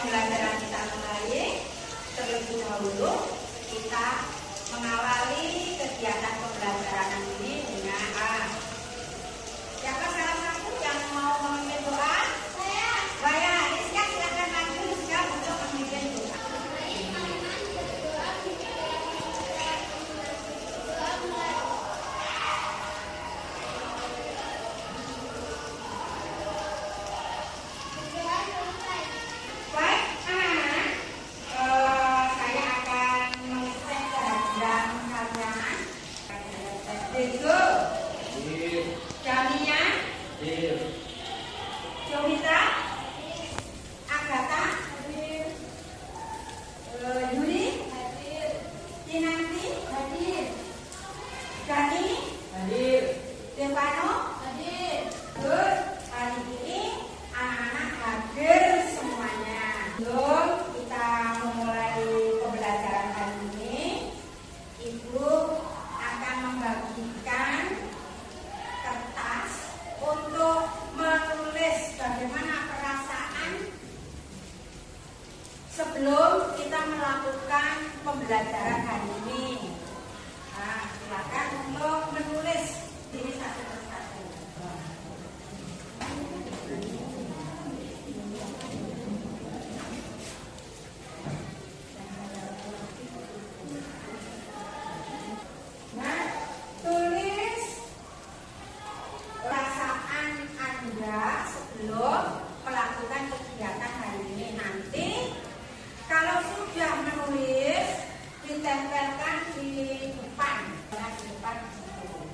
pembelajaran kita mulai. Terlebih dahulu kita mengawali kegiatan pembelajaran ini dengan siapa salah satu yang mau memimpin doa? Saya. Rizka, silakan maju Rizka untuk memimpin doa. Sebelum kita melakukan pembelajaran hari ini, silakan untuk menulis ini satu persatu. Nah, tulis perasaan Anda sebelum melakukan kegiatan hari ini. Nanti kalau sudah menulis, ditempelkan di depan. Di depan situ.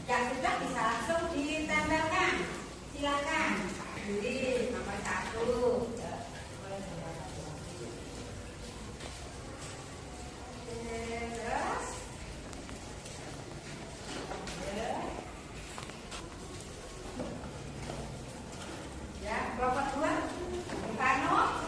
Yang sudah bisa langsung ditempelkan. Silakan. Jadi nomor 1. Terus. Ya, kelompok 2. Rifano.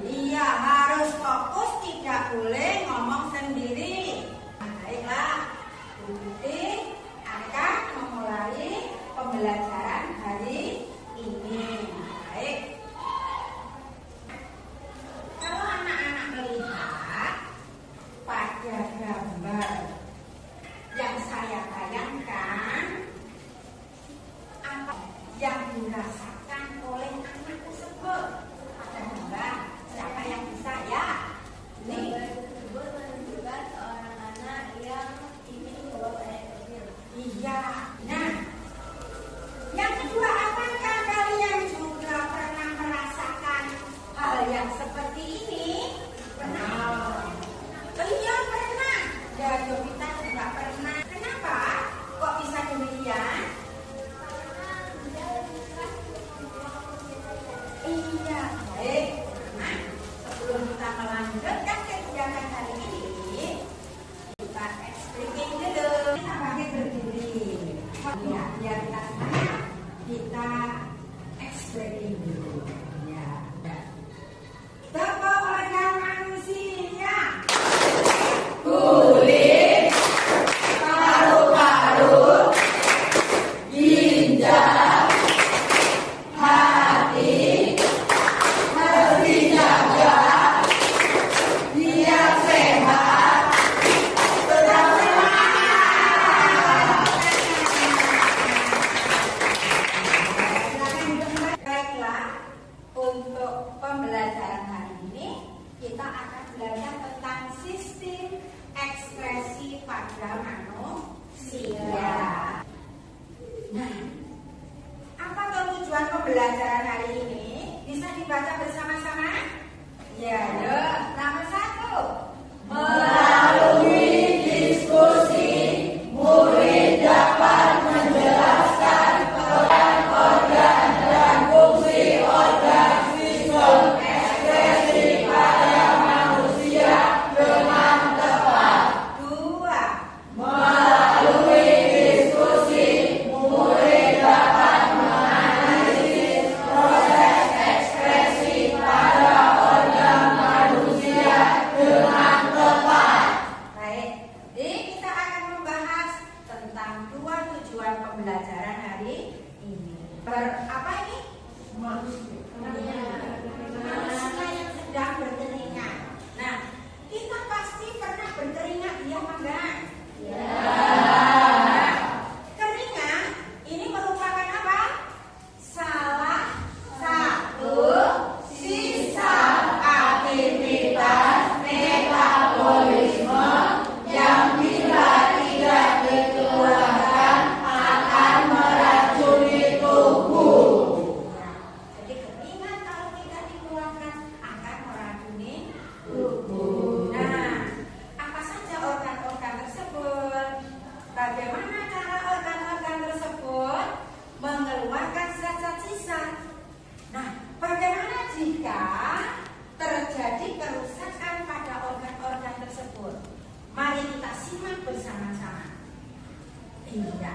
Iya, harus fokus, tidak boleh ngomong sendiri. Baiklah, Bu Tuti akan memulai pembelajaran hari ini. Baik. Kalau anak-anak melihat pada gambar yang saya bayangkan, apa yang dirasakan oleh anak tersebut? Ada gambar, siapa yang bisa ya? Ini tersebut menunjukkan seorang anak yang ingin membawa air kecil. Iya. Nah, yang kedua, apakah kalian juga pernah merasakan hal yang seperti ini? Pernah. Iya, pernah. Ya, Jovita juga pernah. Kenapa? Kok bisa demikian? Iya, baik. Nah, sebelum kita melanjutkan kegiatan hari ini, kita explain dulu. Kita pakai berdiri. Ya, biar kita semangat. Kita explain dulu. Ya. Tepuk tangan manusia. Kulit, paru-paru, ginjal, hati, harus dijaga biar sehat, tetap semangat. Baiklah, pada manusia. Nah, apa tujuan pembelajaran hari ini? Bisa dibaca bersama-sama? Ya, nomor 1. Melalui diskusi, murid dapat menjelaskan organ dan fungsi organ sistem ekspresi pada manusia dengan tepat. 2. Melalui diskusi, murid dapat menganalisis proses ekspresi pada organ manusia dengan tepat. Baik, jadi kita akan membahas tentang 2 tujuan pembelajaran hari ini. Apa ini? Manusia yang sedang bertelinga. Nah, kita pasti pernah bertelinga, iya apa enggak? Nah, telinga ini merupakan apa? Salah satu sistem aktivitas metabolisme yang bila tidak dikeluarkan akan meracuni tubuh. Jadi telinga kalau tidak dikeluarkan akan meracuni tubuh. Nah, apa saja organ-organ tersebut? Bagaimana cara organ-organ tersebut mengeluarkan zat-zat sisa? Nah, bagaimana jika terjadi kerusakan pada organ-organ tersebut? Mari kita simak bersama-sama. Iya.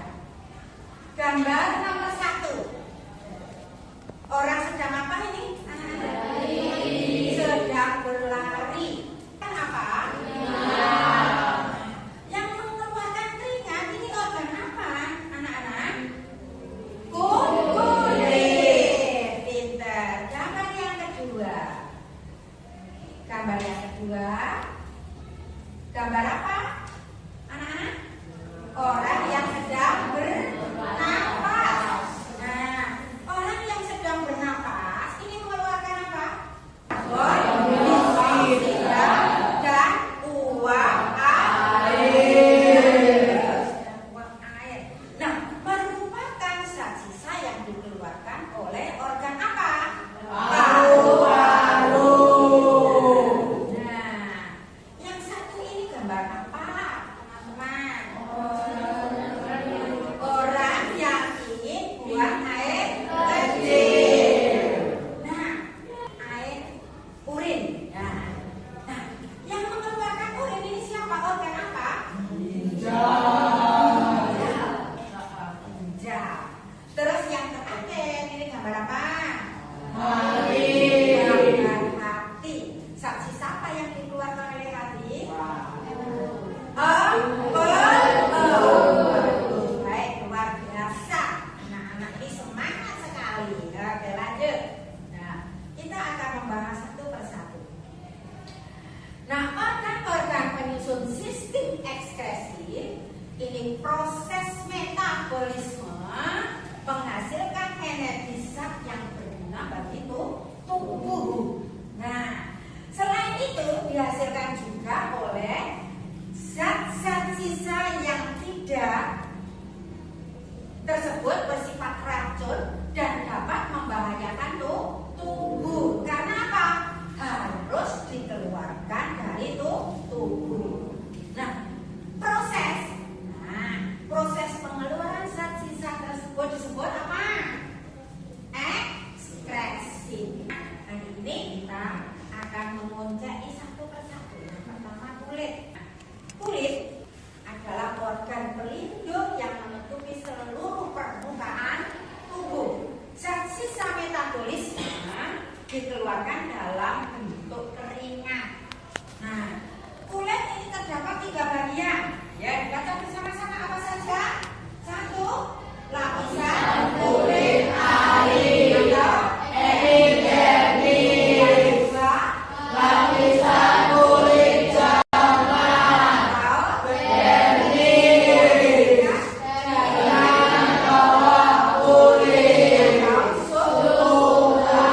Gambar nomor 1. Orang sedang apa ini? Sedang berlari. Kan apa? Yang mengeluarkan keringat ini organ apa, anak-anak? Kulit. Pintar. Gambar yang kedua. Gambar yang kedua. Gambar apa, anak-anak? Orang yang sedang bernapas. Nah, orang yang sedang bernapas ini mengeluarkan apa? Oksigen dan uap air. Nah, merupakan zat sisa yang dikeluarkan oleh organ apa? Paru-paru. Nah, yang satu ini gambar apa, teman-teman? Orang yang ingin buang air kecil. Nah, air urin. Nah, yang mengeluarkan urin ini siapa? Organ apa? Ginjal. Terus yang terakhir ini gambar apa? Gambar hati. Zat sisa apa yang dikeluarkan oleh hati? Baik, luar biasa. Anak-anak ini semangat sekali. Oke, lanjut. Nah, kita akan membahas satu persatu. Nah, organ-organ penyusun sistem ekskresi ini proses metabolisme menghasilkan energi zat yang berguna bagi tubuh. Nah, selain itu dihasilkan juga oleh zat-zat sisa yang tidak tersebut bersifat racun dan dapat membahayakan tubuh. Karena apa? Harus dikeluarkan dari tubuh. Nah, proses pengeluaran zat sisa tersebut disebut apa? Ekskresi. Hari ini kita akan menguncai satu persatu. Yang pertama, kulit. Kulit adalah organ pelindung yang menutupi seluruh permukaan tubuh. Zat sisa metabolisme dikeluarkan dalam bentuk keringat. Nah, kulit ini terdapat 3 bagian. Ya, dibaca bersama-sama apa saja? 1. Lapisan kulit air. Epidermis. 2. Lapisan kulit jamah. Dermis. Jaringan bawah kulit. Submuka.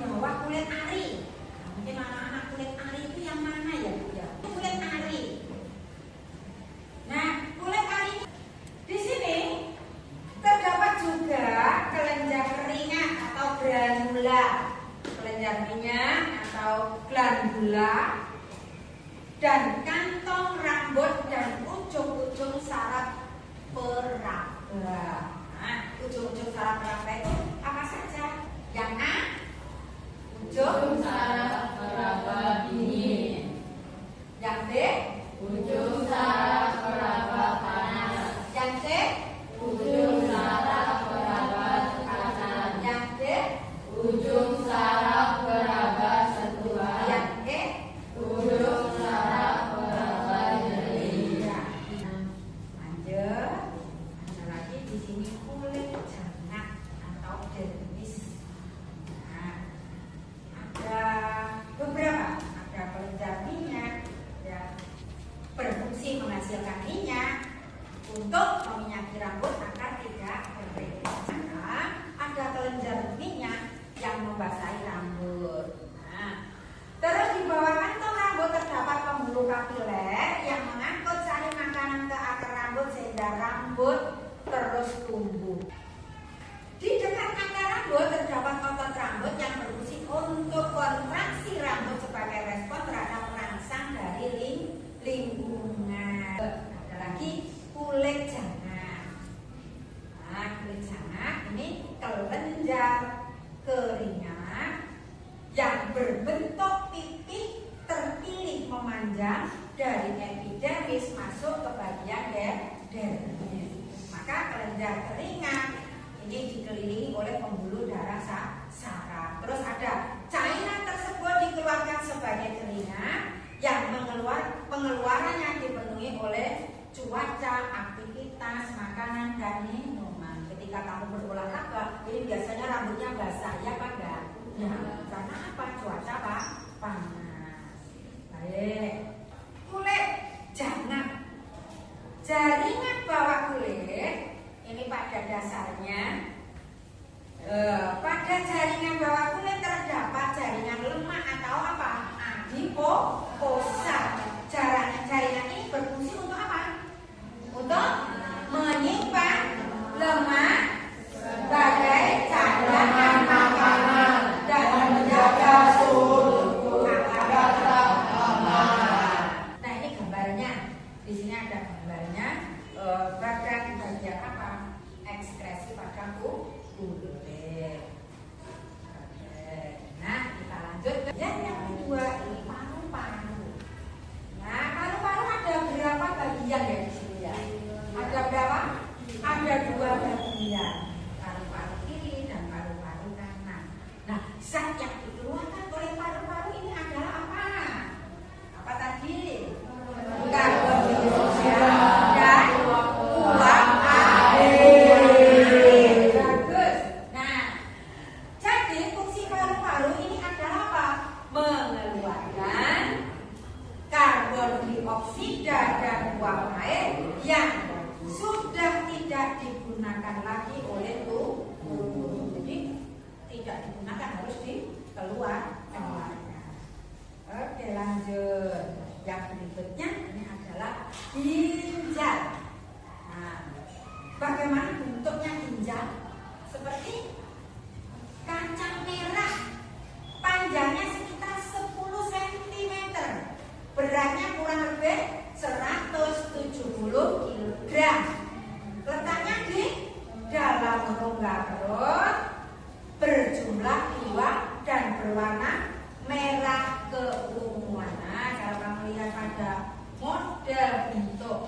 bawah kulit ari. Mungkin anak-anak kulit ari itu yang mana ya Bu ya? Kulit ari. Nah, kulit ari di sini terdapat juga kelenjar keringat atau granula, kelenjar minyak atau glandula, dan kantong rambut dan ujung-ujung saraf peraba. Nah, ujung-ujung saraf peraba itu apa saja? Yang A, ujung saraf peraba dingin. Yang B, Ujung saraf peraba panas. yang C, Ujung saraf peraba kanan. yang D, Ujung saraf peraba sentuhan. yang E. Ujung saraf peraba nyeri. Ya. Lanjut. Ada lagi di sini kulit janak atau dermis. Nah, ada beberapa. Ada kelenjar minyak, ya, berfungsi menghasilkan minyak untuk meminyaki rambut agar tidak kering. Nah, ada kelenjar minyak yang membasahi rambut. Nah, terus di bawah kantong rambut terdapat pembuluh kapiler yang mengangkut sari makanan ke akar rambut sehingga rambut terus tumbuh. Di dekat akar rambut terdapat otot rambut yang berfungsi untuk kontraksi rambut sebagai respon terhadap perangsang dari lingkungan. Ada lagi kulit janak. Nah, kulit janak ini kelenjar keringat yang berbentuk pipih terpilih memanjang dari epidermis masuk ke bagian dermis. Maka kelenjar keringat ini dikelilingi oleh pembuluh darah saraf. Terus ada cairan tersebut dikeluarkan sebagai keringat yang pengeluarannya dipenuhi oleh cuaca, aktivitas, makanan, dan minuman. Ketika kamu berolahraga, ini biasanya rambutnya basah, ya Pak? Ya, karena apa? Cuaca Pak panas. Baik. Kulit janak. Jaringan bawah kulit ini pada dasarnya pada jaringan bawah kulit terdapat jaringan lemak atau apa? Adiposa. Jaringan ini berfungsi untuk apa? Untuk menyimpan lemak sebagai cadangan makanan dan menjaga suhu tubuh agar tetap aman. Nah, ini gambarnya. Di sini ada gambarnya. Bagian apa? Ekskresi pada kulit. Nah, kita lanjut ke yang kedua, ini paru-paru. Nah, paru-paru ada berapa bagian ya di sini ya? Ada berapa? Ada 2 bagian, paru-paru kiri dan paru-paru kanan. Nah, zat yang dikeluarkan oleh paru-paru ini adalah apa? Apa tadi? Karbon dioksida dan uap air. Bagus. Nah, jadi fungsi paru-paru ini adalah apa? Mengeluarkan karbon dioksida dan uap air yang sudah tidak digunakan lagi oleh tubuh. Jadi tidak digunakan, harus dikeluarkan. Oke, lanjut. Yang berikutnya ini adalah ginjal. Nah, bagaimana bentuknya ginjal? Seperti kacang merah, panjangnya sekitar 10 cm, beratnya kurang lebih 170 kg. Letaknya di dalam rongga perut, berjumlah 2 dan berwarna merah keunguan. Nah, kalau kamu lihat pada model bentuk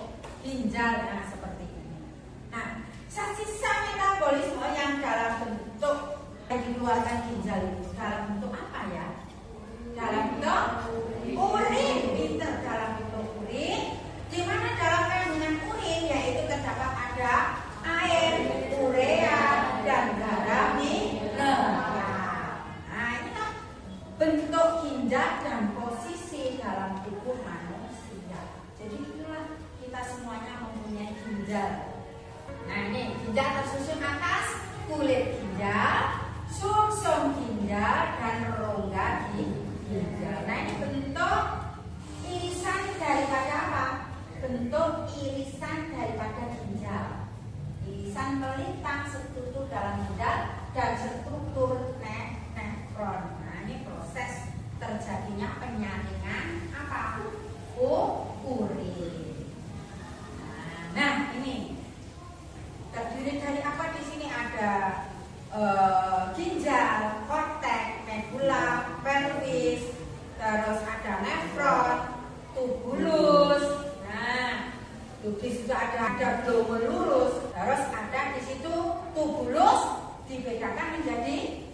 ginjal, nah seperti ini. Nah, sisa metabolisme yang dalam bentuk yang dikeluarkan ginjal itu dalam bentuk apa ya? Dalam bentuk urin, pinter, dalam bentuk urin. Di mana dalam kandungan urin yaitu terdapat ada air, urea, dan garam mineral. Nah, inilah bentuk ginjal dan posisi dalam tubuh manusia. Jadi inilah kita semuanya mempunyai ginjal. Nah, ini ginjal tersusun atas kulit ginjal, sumsum ginjal, dan ginjal, korteks, medula, pelvis, terus ada nefron, tubulus. Nah, di situ ada glomerulus, terus ada di situ tubulus dibedakan menjadi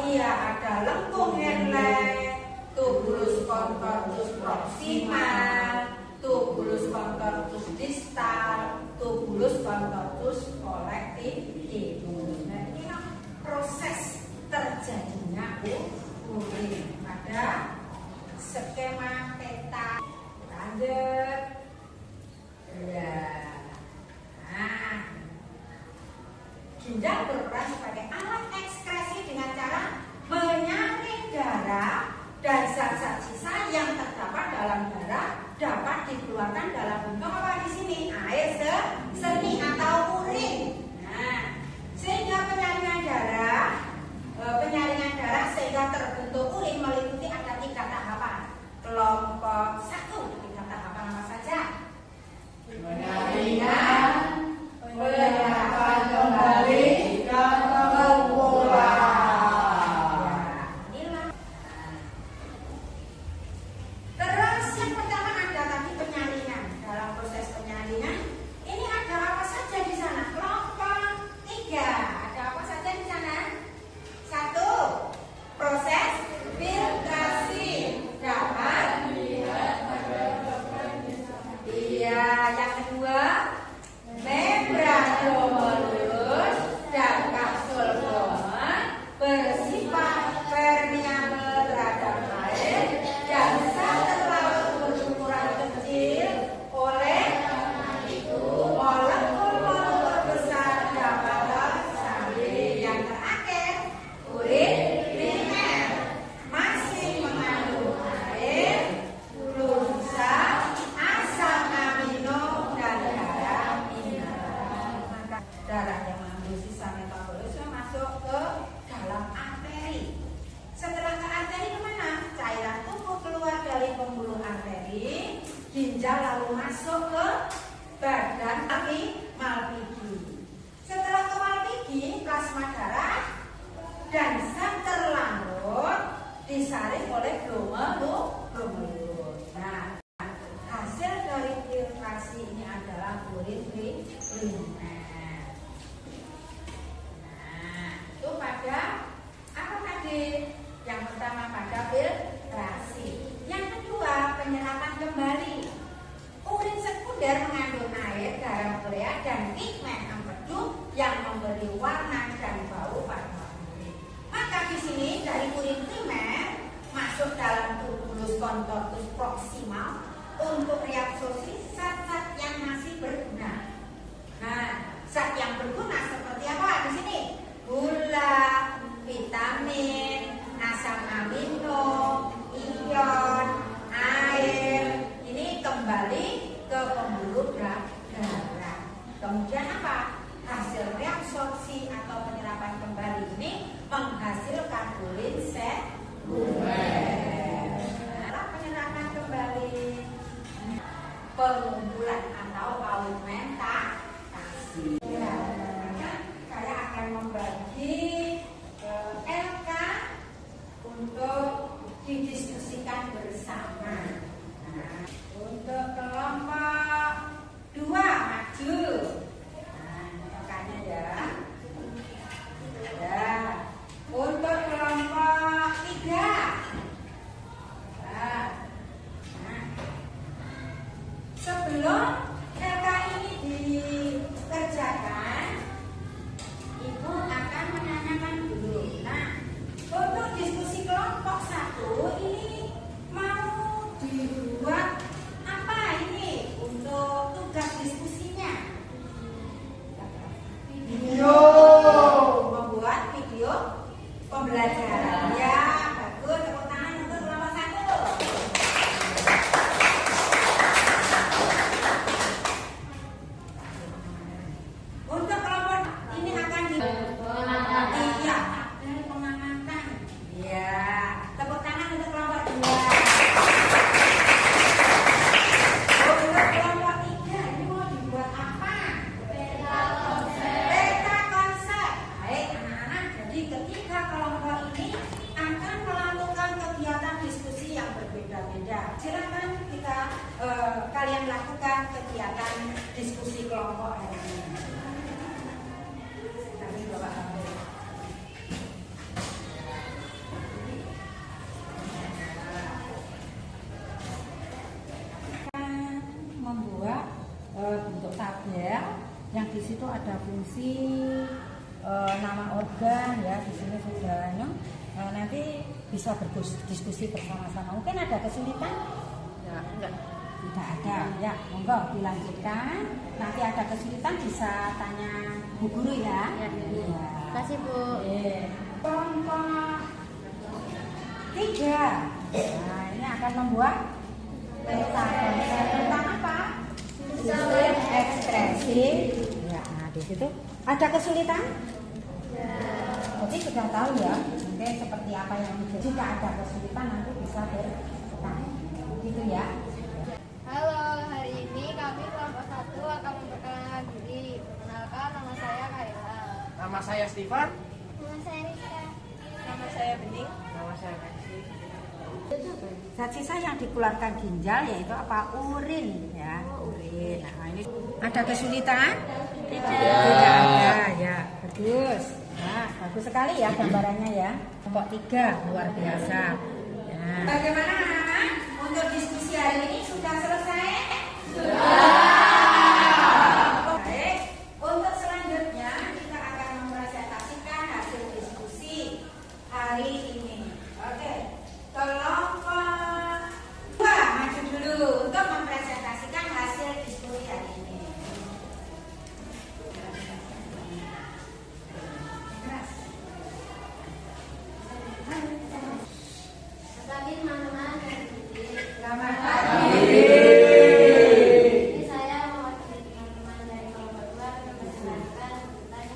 iya, ada lengkung Henle, tubulus contortus proximal, tubulus contortus distal, tubulus contortus collective. Nah, ini proses terjadinya urin pada skema peta. Lanjut. Ya. Nah, ginjal berperan sebagai alat ekskresi dengan cara menyaring darah dan zat-zat sisa yang terdapat dalam darah dapat dikeluarkan dalam bentuk apa di sini? Air seni atau urin. Nah, sehingga penyaringan darah sehingga terbentuk urin meliputi ada 3 tahapan. Kelompok 1, 3 tahapan apa saja? Penyaringan, penyerapan kembali, dan pengumpulan. Inilah. Terus yang pertama ada tadi penyaringan. Dalam proses penyaringan ini ada apa saja di sana? Kelompok 3. Ada apa saja di sana? 1. Proses filtrasi. Dapat. Iya. Yang kedua, membran glomerulus dan kapsul glomer bersifat permeabel terhadap air dan zat terlarut berukuran kecil. Oleh molekul-molekul besar dapat tersalin. Yang terakhir, urin primer masih mengandung air, glukosa, asam amino dan darah mineral. Maka darah yang mengandung sisa metabolisme masuk ke dalam arteri. Setelah ke arteri kemana? Cairan tubuh keluar dari pembuluh arteri, ginjal lalu masuk ke badan Malpighi. Setelah ke Malpighi, plasma darah dan zat terlarut disaring oleh glomerulus. Nah, hasil dari filtrasi ini adalah urin primer. Nah, itu pada apa tadi? Yang pertama pada filtrasi. Yang kedua, penyerapan kembali. Urin sekunder mengandung air, garam urea, dan pigmen empedu yang memberi warna dan bau pada urin. Maka di sini dari urin primer masuk dalam tubulus contortus proximal untuk reabsorpsi zat-zat yang masih berguna. Nah, zat yang berguna seperti apa di sini? Gula, vitamin, asam amino, ion, air. Ini kembali ke pembuluh darah. Kemudian apa? Hasil reabsorpsi atau penyerapan kembali ini menghasilkan urin sekunder. Nah, penyerapan kembali, pengumpulan atau augmentasi. Ya, saya akan membagi LK untuk didiskusikan bersama. Nah, untuk kelompok 2 maju. Nah, LK-nya ya. Ya. Untuk kelompok 3. Nah, sebelum LK ini dikerjakan, Ibu akan menanyakan dulu. Nah, untuk diskusi kelompok 1 ini mau dibuat apa ini untuk tugas diskusinya? Video. Membuat video pembelajaran. Ya, bagus. Tepuk tangan untuk kelompok 1. Untuk kelompok ini akan di iya, dari pengamatan. Ya, tepuk tangan untuk kelompok 2. Untuk kelompok 3 ini mau dibuat apa? Peta konsep. Baik anak-anak, jadi ketiga kelompok ini akan melakukan kegiatan diskusi yang berbeda-beda. Silakan kalian lakukan kegiatan diskusi kelompok hari ini. Kami bawa HP. Membuat bentuk tabel yang di situ ada fungsi nama organ ya, di sini sudah nanti bisa berdiskusi bersama-sama. Mungkin ada kesulitan? Ya, enggak. Tidak ada. Ya, monggo dilanjutkan. Nanti ada kesulitan bisa tanya Bu Guru ya. Ya. Terima kasih Bu. Kelompok 3. Nah, ini akan membuat peta konsep tentang apa? Sistem ekspresi. Ya, nah di situ ada kesulitan? Ya. Jadi sudah tahu ya, mungkin seperti apa yang dijelaskan. Jika ada kesulitan nanti bisa bertanya. Gitu ya. Halo, hari ini kami kelompok 1 akan memperkenalkan diri. Perkenalkan, nama saya Kayla. Nama saya Stefan. Nama saya Rika. Nama saya Bening. Nama saya Maxi. Zat sisa yang dikeluarkan ginjal yaitu apa? Urin ya, urin. Nah, ini ada kesulitan? Tidak ada ya, bagus. Nah, bagus sekali ya gambarannya ya. Kelompok 3 luar biasa. Ya. Bagaimana anak-anak? Untuk diskusi hari ini sudah selesai? Sudah. Baik. Untuk selanjutnya kita akan mempresentasikan hasil diskusi hari ini. Oke. Kelompok 2 maju dulu untuk mempresentasikan hasil diskusi hari ini. Pagi teman-teman dan didik. Selamat pagi. Ini saya mewakili teman-teman dari kelompok 2 mempresentasikan tentang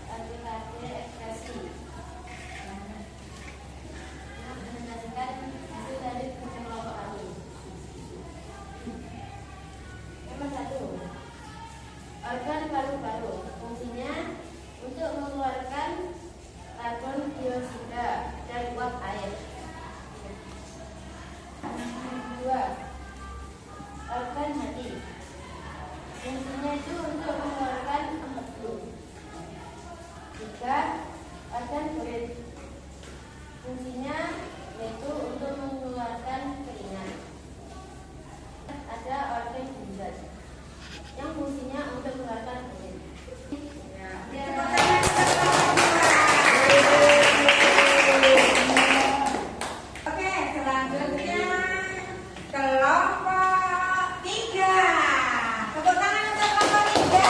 aplikasi ekspresi. Mempresentasikan hasil dari kerja kelompok kami. Nomor 1. Organ paru-paru. Fungsinya untuk mengeluarkan karbon dioksida dan uap air. 2. Organ hati. Fungsinya itu untuk mengeluarkan empedu. 3. Organ kulit. Fungsinya yaitu untuk mengeluarkan keringat. Ada organ ginjal yang fungsinya untuk mengeluarkan kulit. Oke, selanjutnya kelompok 3. Tepuk tangan untuk kelompok 3.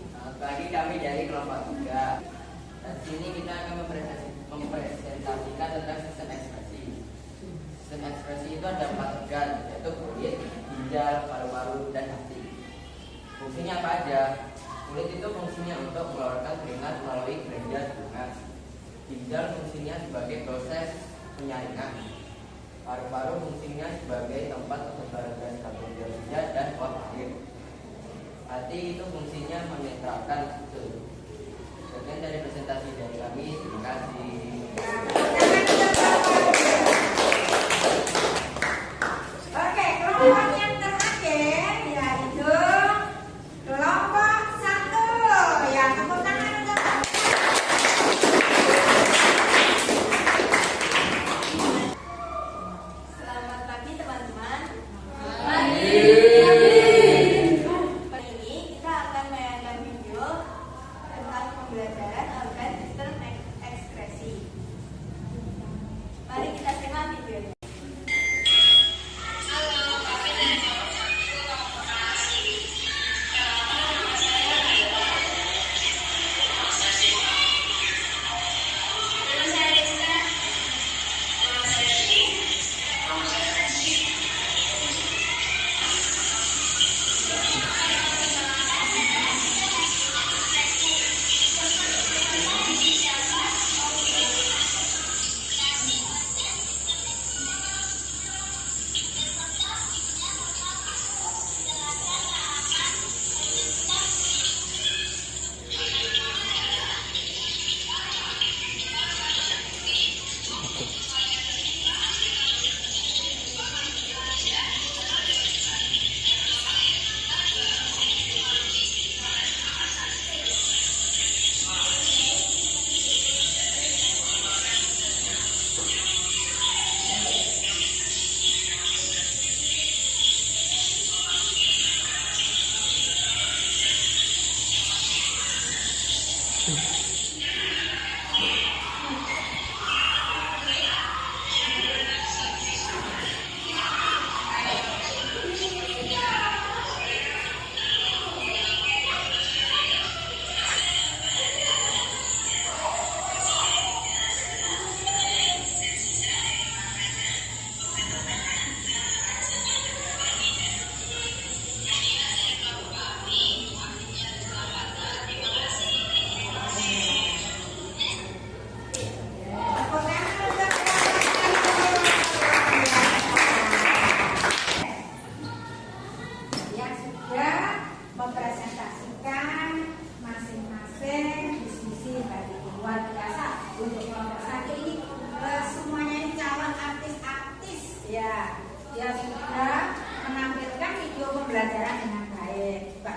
Selamat pagi, kami dari kelompok 3. Dan sini kita akan mempresentasikan tentang sistem ekspresi. Sistem ekspresi itu ada 4 organ, yaitu kulit, ginjal, paru-paru, dan hati. Fungsinya apa aja? Kulit itu fungsinya untuk mengeluarkan keringat melalui kelenjar bunga. Ginjal fungsinya sebagai proses penyaringan. Paru-paru fungsinya sebagai tempat penyebaran gas karbon dioksida dan uap air. Hati itu fungsinya menetralkan itu. Sekian dari presentasi dari kami. Terima kasih. Oke, kelompok yang terakhir yaitu kelompok 1. Ya, tepuk tangan untuk Selamat pagi teman-teman. Hari ini kita akan menayangkan video tentang pembelajaran organ sistem ekspresi.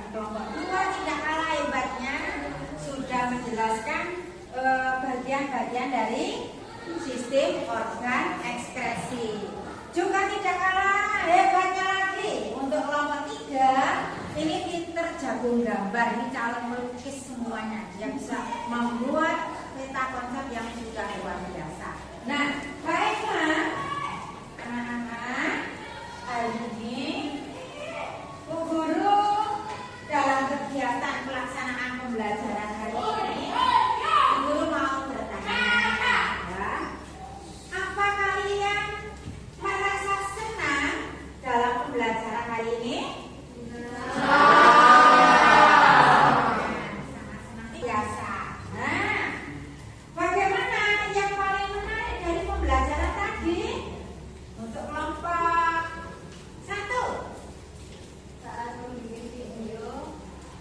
bagi kelompok 2 tidak kalah hebatnya, sudah menjelaskan bagian-bagian dari sistem organ ekskresi. Juga tidak kalah hebatnya lagi untuk kelompok 3, ini pinter jagung gambar, ini calon melukis semuanya, dia bisa membuat peta konsep yang sudah luar biasa. Nah, baiklah anak-anak, hari ini Bu Guru dalam kegiatan pelaksanaan pembelajaran hari ini, Bu Guru mau bertanya, ya, apa kalian merasa senang dalam pembelajaran hari ini? Sangat-sangat biasa. Nah, bagaimana yang paling menarik dari pembelajaran tadi? Untuk kelompok 1. Saat membuat video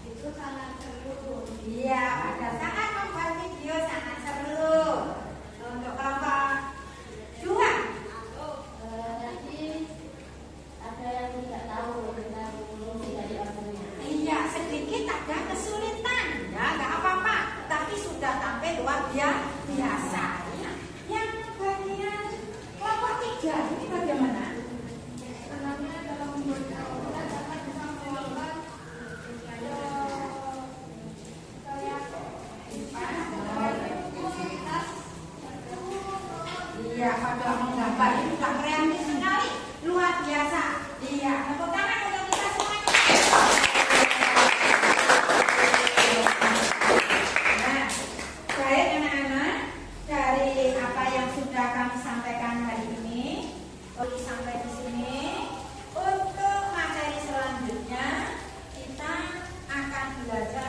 itu sangat seru. Iya, pada saat membuat video sangat seru. Untuk kelompok 2. Tadi ada yang tidak tahu tentang fungsi dari organnya. Iya, sedikit ada kesulitan. Ya, nggak apa-apa. Tapi sudah tampil luar biasa. Ya. Yang bagian kelompok 3 ini bagaimana? Senangnya dalam membuat organ dapat bisa mengembangkan kreativitas. Iya, pada menggambar ini sudah kreatif sekali, luar biasa. Iya, tepuk tangan untuk kita semuanya. Nah, baik anak-anak, dari apa yang sudah kami sampaikan hari ini, sampai di sini. Untuk materi selanjutnya kita akan belajar